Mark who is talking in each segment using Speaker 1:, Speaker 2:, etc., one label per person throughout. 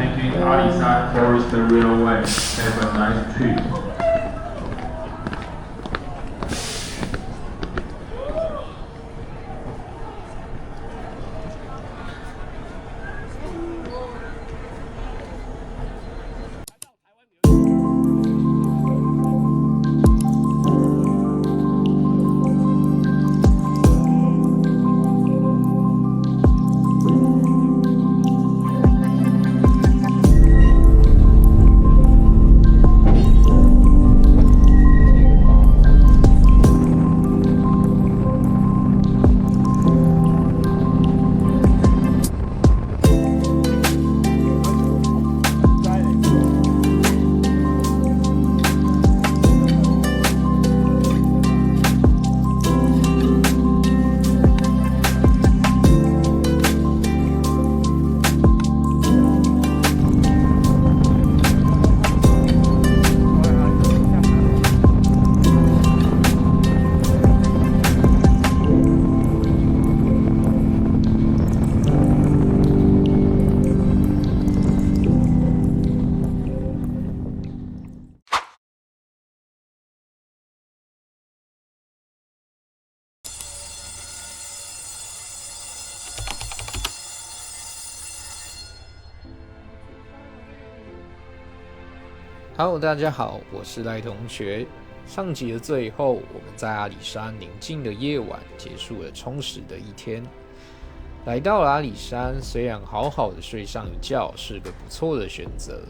Speaker 1: taking Alishan Forest Railway. Have a nice trip.
Speaker 2: Hello， 大家好，我是赖同学。上集的最后，我们在阿里山宁静的夜晚结束了充实的一天。来到了阿里山，虽然好好的睡上一觉是个不错的选择，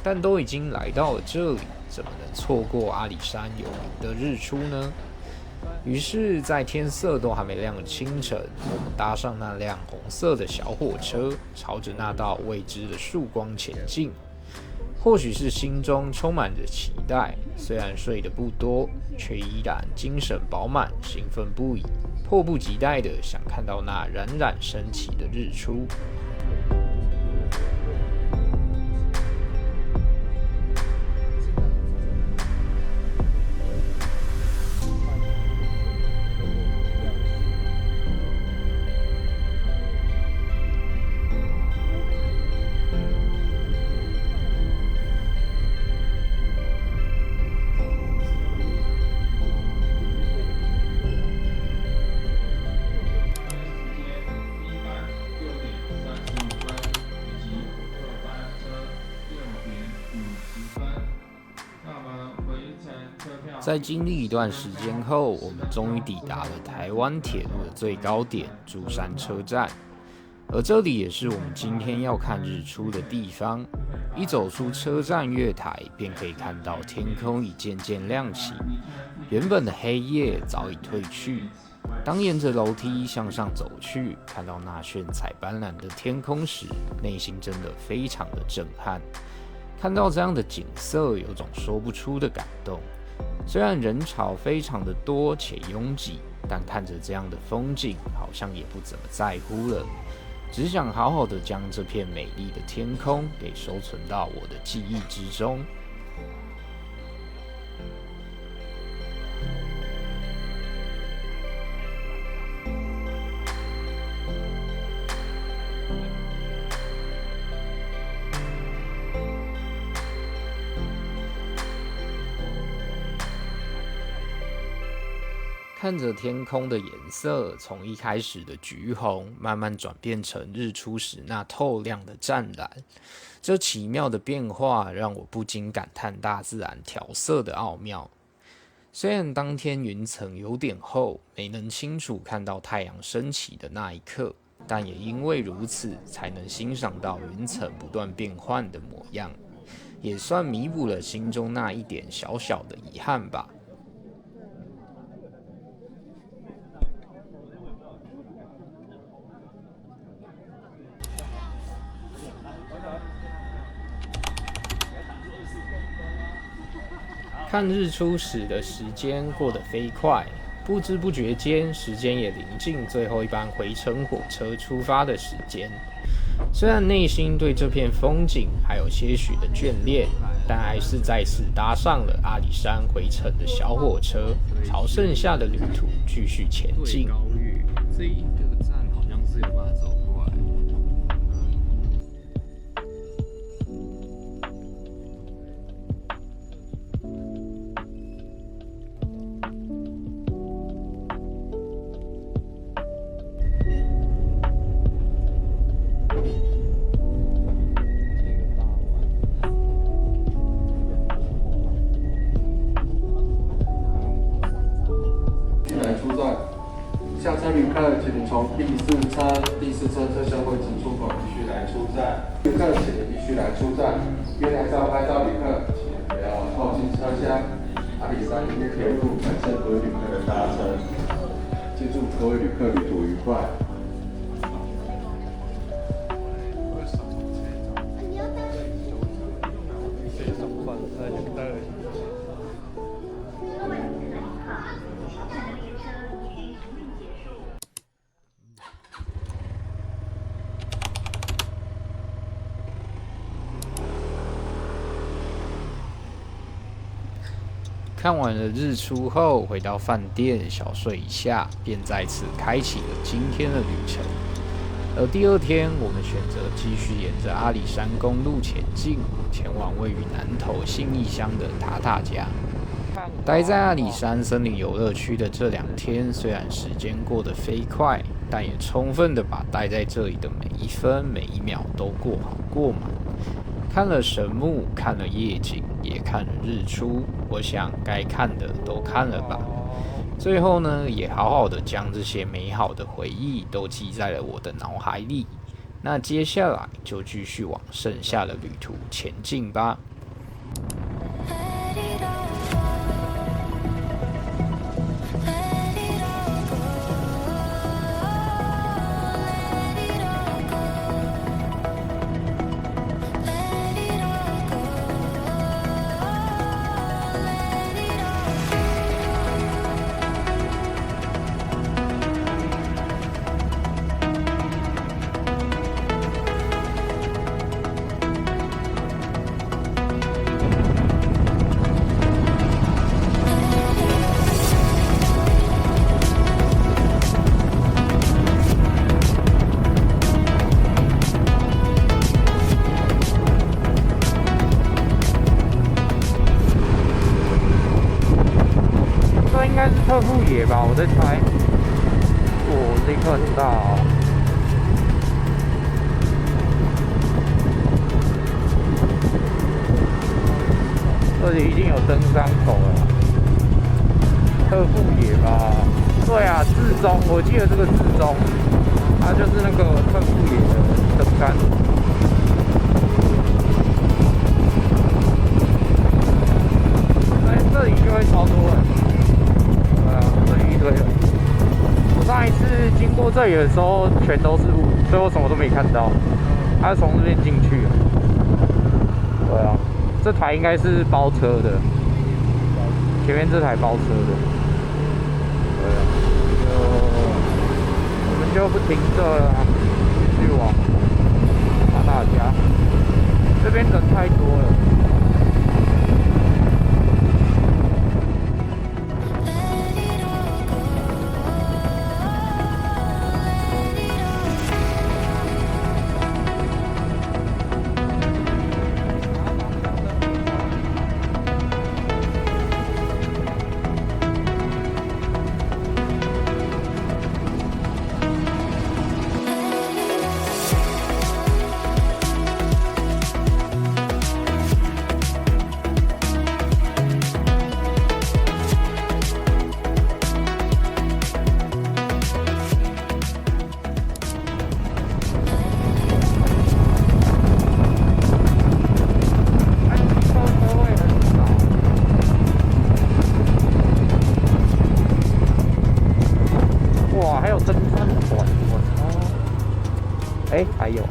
Speaker 2: 但都已经来到了这里，怎么能错过阿里山有名的日出呢？于是，在天色都还没亮的清晨，我们搭上那辆红色的小火车，朝着那道未知的曙光前进。或许是心中充满着期待，虽然睡得不多，却依然精神饱满，兴奋不已，迫不及待地想看到那冉冉升起的日出。在经历一段时间后，我们终于抵达了台湾铁路的最高点竹山车站，而这里也是我们今天要看日出的地方。一走出车站月台，便可以看到天空已渐渐亮起，原本的黑夜早已褪去。当沿着楼梯向上走去，看到那炫彩斑斓的天空时，内心真的非常的震撼。看到这样的景色，有种说不出的感动。虽然人潮非常的多且拥挤，但看着这样的风景，好像也不怎么在乎了，只想好好的将这片美丽的天空给收存到我的记忆之中。看着天空的颜色从一开始的橘红慢慢转变成日出时那透亮的湛蓝，这奇妙的变化让我不禁感叹大自然调色的奥妙。虽然当天云层有点厚，没能清楚看到太阳升起的那一刻，但也因为如此才能欣赏到云层不断变换的模样，也算弥补了心中那一点小小的遗憾吧。看日出时的时间过得飞快，不知不觉间，时间也临近最后一班回程火车出发的时间。虽然内心对这片风景还有些许的眷恋，但还是再次搭上了阿里山回程的小火车，朝剩下的旅途继续前进。这一个站好像是有办法走过来。
Speaker 3: 必须来出站，月台上拍照旅客，请不要靠近车厢。阿里山营业铁路感谢各位旅客的搭乘，预祝各位旅客旅途愉快。
Speaker 2: 看完了日出后，回到饭店小睡一下，便再次开启了今天的旅程。而第二天，我们选择继续沿着阿里山公路前进，前往位于南投信义乡的塔塔家。待在阿里山森林游乐区的这2天，虽然时间过得飞快，但也充分的把待在这里的每一分每一秒都过好过满。看了神木，看了夜景，也看了日出，我想该看的都看了吧。最后呢，也好好的将这些美好的回忆都记在了我的脑海里。那接下来就继续往剩下的旅途前进吧。应该是特富野吧，我在猜。这个很大哦。这里一定有登山口了。特富野吧？对啊，志中，我记得这个志中，它就是那个特富野的登山。这里就会超多人。这里一堆人。我上一次经过这里的时候，全都是雾，所以我什么都没看到。他从这边进去了。对啊，这台应该是包车的，前面这台包车的。对啊，我们就不停这了，继续往塔塔家。这边人太多了。还有，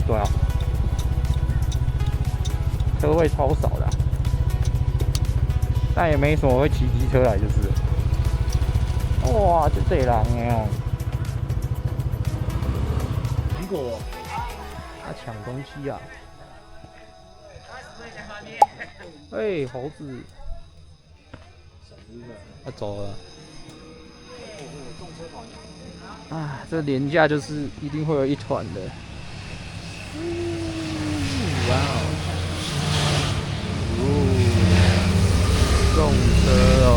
Speaker 2: 对啊，车位超少的但也没什么会骑机车来就是了。哇，这多人哦！苹果，他抢东西啊！哎，猴子，他走了。啊，这连假就是一定会有一团的。哇哦！送车哦！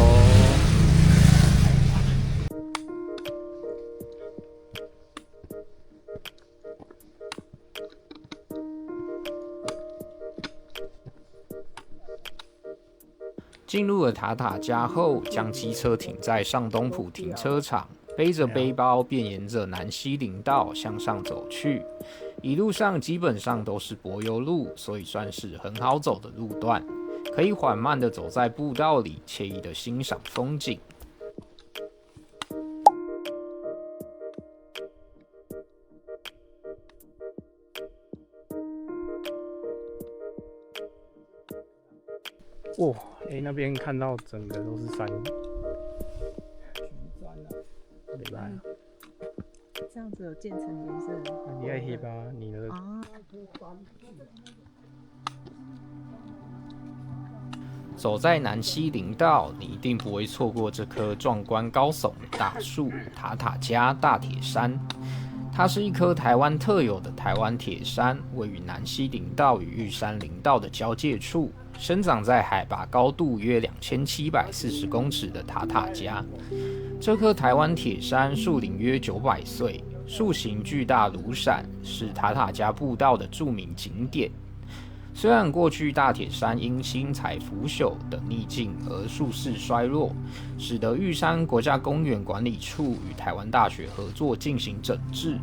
Speaker 2: 进入了塔塔家后，将机车停在上东埔停车场。背着背包便沿着南西林道向上走去。一路上基本上都是柏油路，所以算是很好走的路段，可以缓慢地走在步道里，惬意地欣赏风景。
Speaker 4: 哇，那边看到整个都是山，对吧？
Speaker 5: 这样子有渐层颜色。
Speaker 4: 你爱黑吧？你的
Speaker 5: 啊。
Speaker 2: 走在南西林道，你一定不会错过这棵壮观高耸的大树——塔塔加大铁山。它是一棵台湾特有的台湾铁山，位于南西林道与玉山林道的交界处，生长在海拔高度约2740公尺的塔塔加。这棵台湾铁山树龄约900岁，树形巨大如伞，是塔塔加步道的著名景点。虽然过去大铁山因新材腐朽等逆境而树势衰弱，使得玉山国家公园管理处与台湾大学合作进行整治，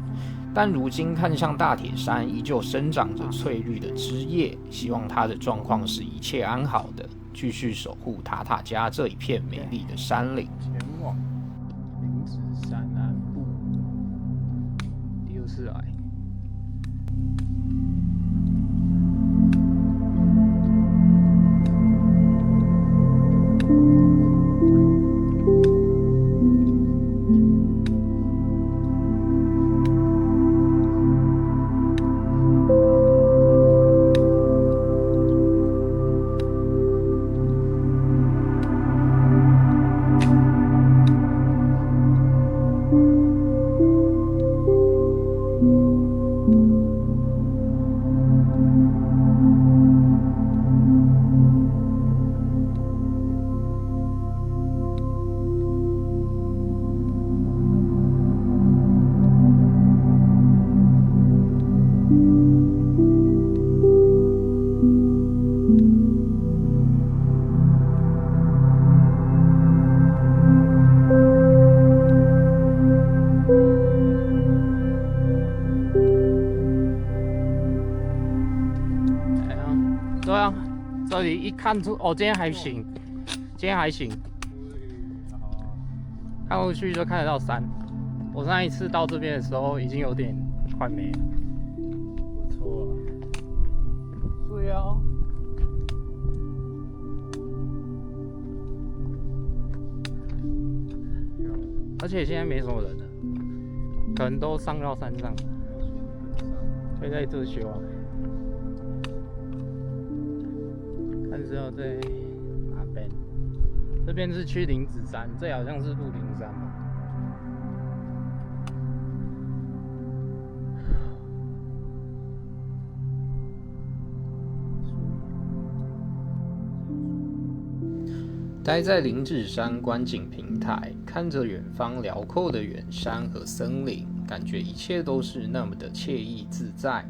Speaker 2: 但如今看向大铁山依旧生长着翠绿的枝叶，希望它的状况是一切安好的，继续守护塔塔加这一片美丽的山岭。
Speaker 4: 前往林子山南部，又是来。对啊，这里一看出哦，今天还行，今天还行，看过去就看得到山。我上一次到这边的时候已经有点快没了。不错啊。对啊。而且现在没什么人了，可能都上到山上，会在这修啊。看是要在哪边？这边是去林子山，这好像是鹿林山吧。
Speaker 2: 待在林子山观景平台，看着远方辽阔的远山和森林，感觉一切都是那么的惬意自在。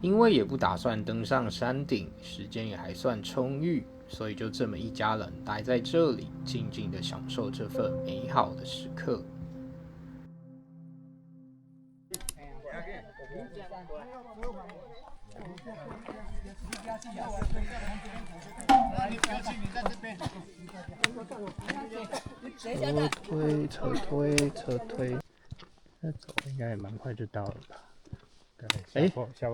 Speaker 2: 因为也不打算登上山顶，时间也还算充裕，所以就这么一家人待在这里，静静地享受这份美好的时刻。
Speaker 4: 车推，那走应该也蛮快就到了吧？哎，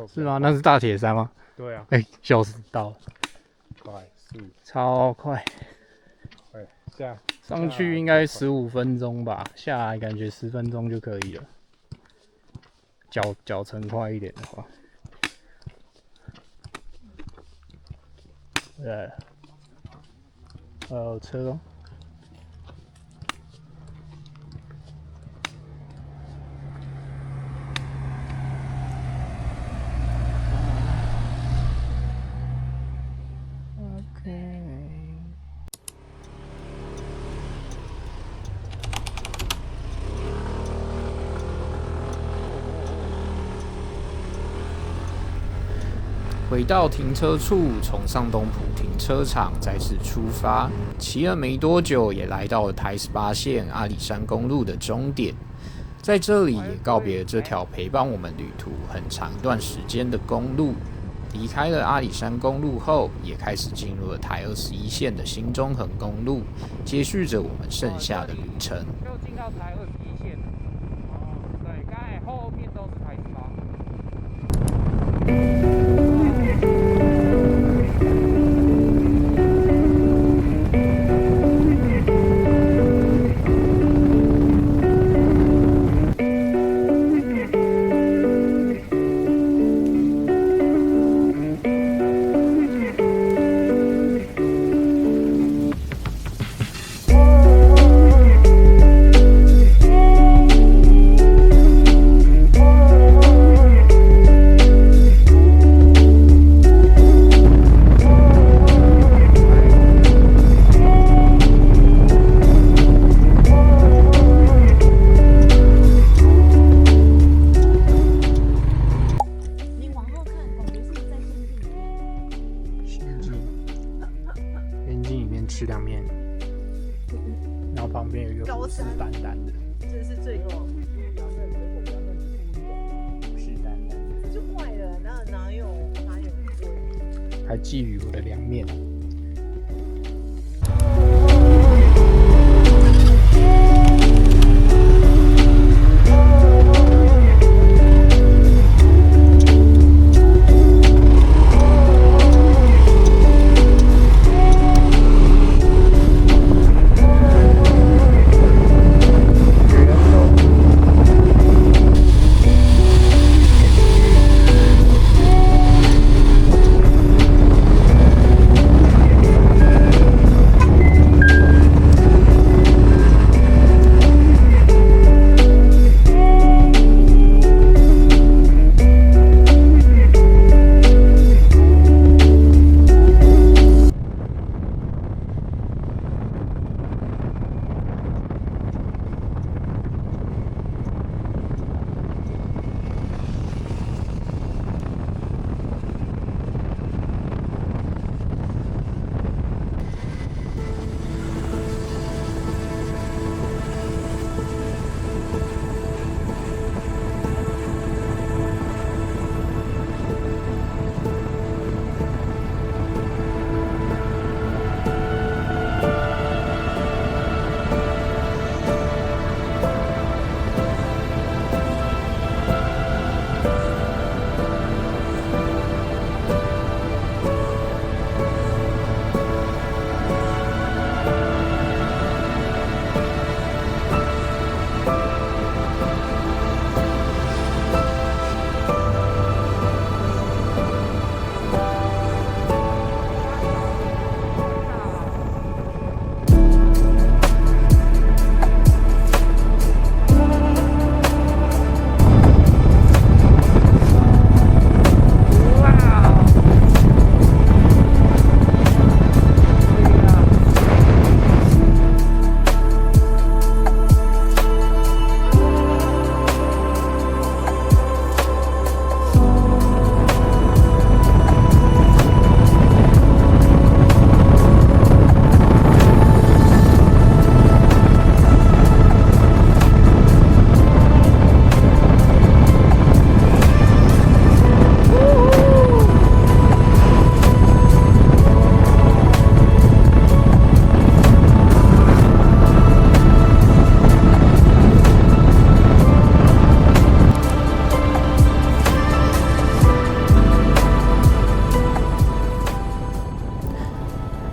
Speaker 4: 是吗？那是大铁山吗？对啊。笑死，到了，快速，超快。上去应该15分钟吧，下来感觉10分钟就可以了。脚程快一点的话。回来了，有车哦。
Speaker 2: 回到停车处，从上东埔停车场再次出发，骑了没多久，也来到了台18线阿里山公路的终点。在这里也告别了这条陪伴我们旅途很长一段时间的公路。离开了阿里山公路后，也开始进入了台21线的新中横公路，接续着我们剩下的旅程。
Speaker 4: 就进到台21线了。对，刚才后面都是台18。吃凉面，然后旁边有一个虎视眈眈的，
Speaker 5: 这是最高。
Speaker 4: 虎视眈眈，
Speaker 5: 这就坏了，哪有
Speaker 4: 还觊觎我的凉面。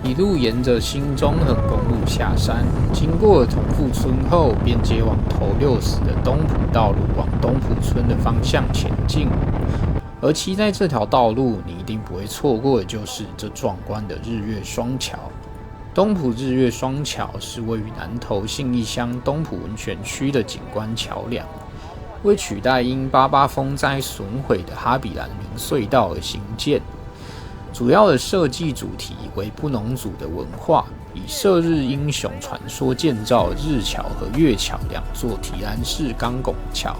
Speaker 2: 一路沿着新中横公路下山，经过了同富村后，便接往头60的东埔道路往东埔村的方向前进。而骑在这条道路，你一定不会错过的就是这壮观的日月双桥。东埔日月双桥是位于南投信义乡东埔温泉区的景观桥梁，为取代因88风灾损毁的哈比兰明隧道而兴建。主要的设计主题为布农族的文化，以射日英雄传说建造日桥和月桥两座提篮式钢拱桥，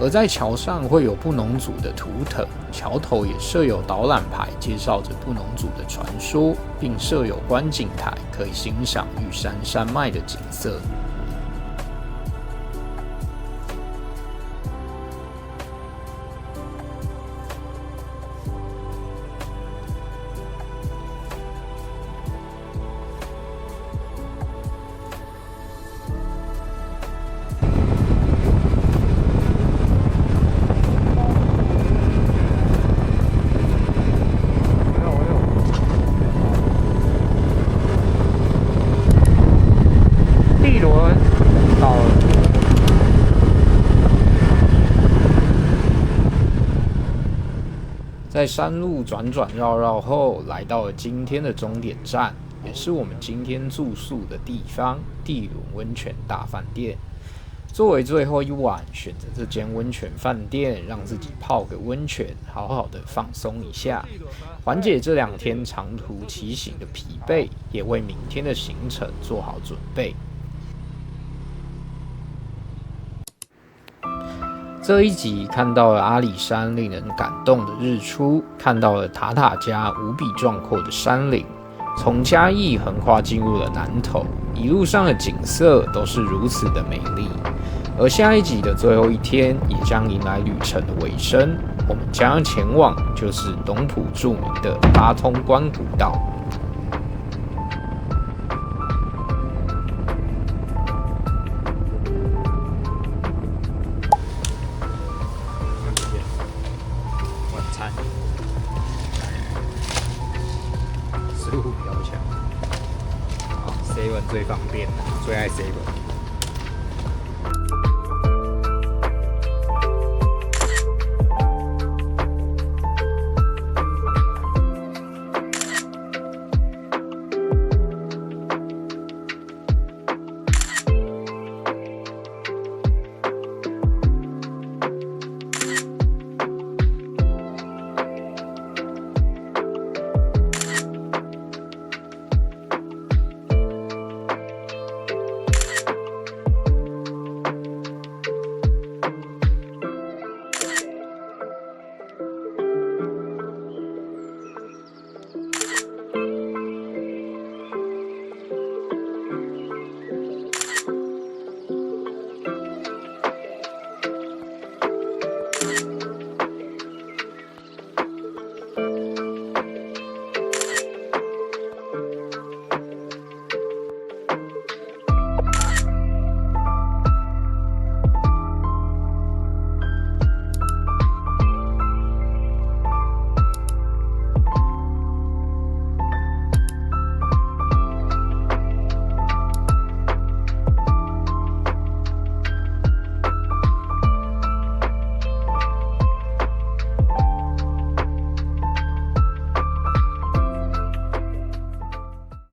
Speaker 2: 而在桥上会有布农族的图腾，桥头也设有导览牌，介绍着布农族的传说，并设有观景台，可以欣赏玉山山脉的景色。在山路转转绕绕后，来到了今天的终点站，也是我们今天住宿的地方——地轮温泉大饭店。作为最后一晚，选择这间温泉饭店，让自己泡个温泉，好好的放松一下，缓解这2天长途骑行的疲惫，也为明天的行程做好准备。这一集看到了阿里山令人感动的日出，看到了塔塔加无比壮阔的山岭，从嘉义横跨进入了南投，一路上的景色都是如此的美丽。而下一集的最后一天也将迎来旅程的尾声，我们将要前往就是东埔著名的八通关古道。15飘墙，7最方便，最爱7。